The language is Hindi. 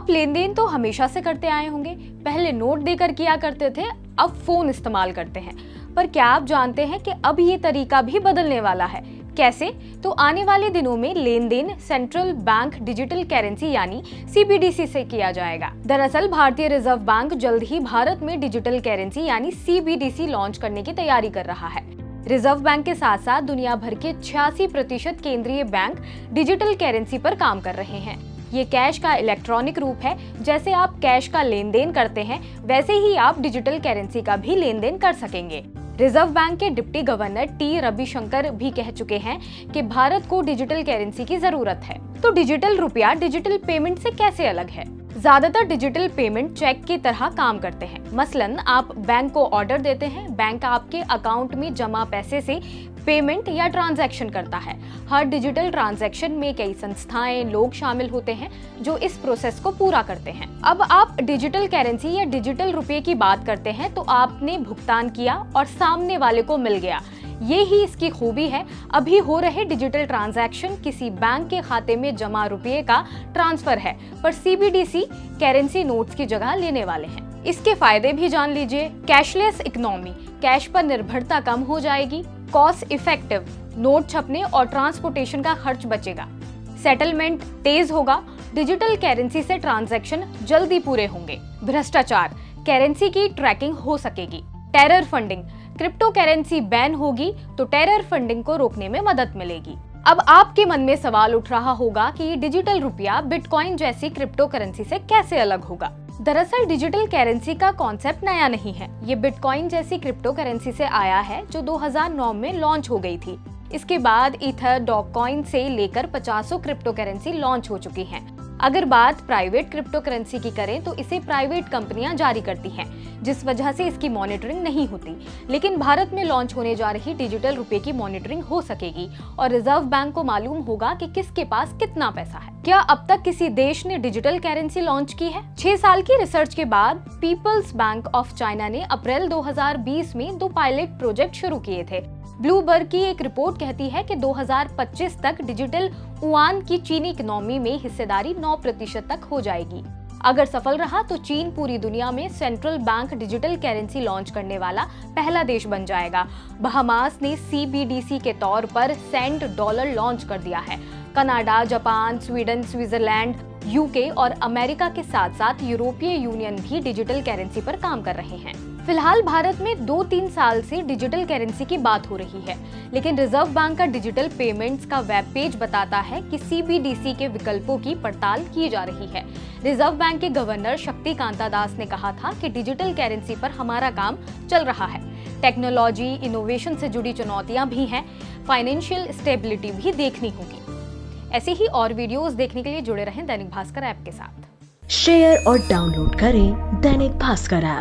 आप लेन देन तो हमेशा से करते आए होंगे। पहले नोट देकर किया करते थे, अब फोन इस्तेमाल करते हैं। पर क्या आप जानते हैं कि अब ये तरीका भी बदलने वाला है? कैसे? तो आने वाले दिनों में लेन देन सेंट्रल बैंक डिजिटल करेंसी यानी CBDC से किया जाएगा। दरअसल भारतीय रिजर्व बैंक जल्द ही भारत में डिजिटल करेंसी यानी CBDC लॉन्च करने की तैयारी कर रहा है। रिजर्व बैंक के साथ साथ दुनिया भर के 86% केंद्रीय बैंक डिजिटल करेंसी पर काम कर रहे हैं। ये कैश का इलेक्ट्रॉनिक रूप है। जैसे आप कैश का लेन देन करते हैं, वैसे ही आप डिजिटल करेंसी का भी लेन देन कर सकेंगे। रिजर्व बैंक के डिप्टी गवर्नर टी रविशंकर भी कह चुके हैं कि भारत को डिजिटल करेंसी की जरूरत है। तो डिजिटल रुपया डिजिटल पेमेंट से कैसे अलग है? ज्यादातर डिजिटल पेमेंट चेक की तरह काम करते हैं। मसलन आप बैंक को ऑर्डर देते हैं, बैंक आपके अकाउंट में जमा पैसे से पेमेंट या ट्रांजैक्शन करता है। हर डिजिटल ट्रांजैक्शन में कई संस्थाएं, लोग शामिल होते हैं जो इस प्रोसेस को पूरा करते हैं। अब आप डिजिटल करेंसी या डिजिटल रुपये की बात करते हैं तो आपने भुगतान किया और सामने वाले को मिल गया। ये ही इसकी खूबी है। अभी हो रहे डिजिटल ट्रांजैक्शन किसी बैंक के खाते में जमा रुपये का ट्रांसफर है, पर CBDC करेंसी नोट्स की जगह लेने वाले हैं। इसके फायदे भी जान लीजिए। कैशलेस इकोनॉमी, कैश पर निर्भरता कम हो जाएगी। कॉस्ट इफेक्टिव, नोट छपने और ट्रांसपोर्टेशन का खर्च बचेगा। सेटलमेंट तेज होगा। डिजिटल करेंसी से ट्रांजैक्शन जल्दी पूरे होंगे। भ्रष्टाचार, करेंसी की ट्रैकिंग हो सकेगी। Terror funding, crypto currency ban होगी तो टेरर फंडिंग को रोकने में मदद मिलेगी। अब आपके मन में सवाल उठ रहा होगा कि ये डिजिटल रुपया बिटकॉइन जैसी क्रिप्टो करेंसी से कैसे अलग होगा? दरअसल डिजिटल करेंसी का कॉन्सेप्ट नया नहीं है। ये बिटकॉइन जैसी क्रिप्टो करेंसी से आया है जो 2009 में लॉन्च हो गई थी। इसके बाद ईथर, डॉगकॉइन से लेकर 50 क्रिप्टो करेंसी लॉन्च हो चुकी हैं। अगर बात प्राइवेट क्रिप्टो करेंसी की करें तो इसे प्राइवेट कंपनियां जारी करती हैं, जिस वजह से इसकी मॉनिटरिंग नहीं होती। लेकिन भारत में लॉन्च होने जा रही डिजिटल रुपए की मॉनिटरिंग हो सकेगी और रिजर्व बैंक को मालूम होगा कि किसके पास कितना पैसा है। क्या अब तक किसी देश ने डिजिटल करेंसी लॉन्च की है? 6 साल की रिसर्च के बाद पीपल्स बैंक ऑफ चाइना ने अप्रैल 2020 में 2 पायलट प्रोजेक्ट शुरू किए थे। ब्लूमबर्ग की एक रिपोर्ट कहती है कि 2025 तक डिजिटल युआन की चीनी इकोनॉमी में हिस्सेदारी 9% तक हो जाएगी। अगर सफल रहा तो चीन पूरी दुनिया में central bank digital currency launch करने वाला पहला देश बन जाएगा। बहामास ने CBDC के तौर पर सेंट डॉलर लॉन्च कर दिया है। Canada, Japan, Sweden, Switzerland, UK और अमेरिका के साथ साथ यूरोपीय यूनियन भी डिजिटल करेंसी पर काम कर रहे हैं। फिलहाल भारत में 2-3 साल से डिजिटल करेंसी की बात हो रही है, लेकिन रिजर्व बैंक का डिजिटल पेमेंट्स का वेब पेज बताता है कि CBDC के विकल्पों की पड़ताल की जा रही है। रिजर्व बैंक के गवर्नर शक्ति कांता दास ने कहा था कि डिजिटल करेंसी पर हमारा काम चल रहा है। टेक्नोलॉजी, इनोवेशन से जुड़ी चुनौतियां भी हैं, फाइनेंशियल स्टेबिलिटी भी देखनी होगी। ऐसे ही और वीडियोस देखने के लिए जुड़े रहें दैनिक भास्कर ऐप के साथ। शेयर और डाउनलोड करें दैनिक भास्कर ऐप।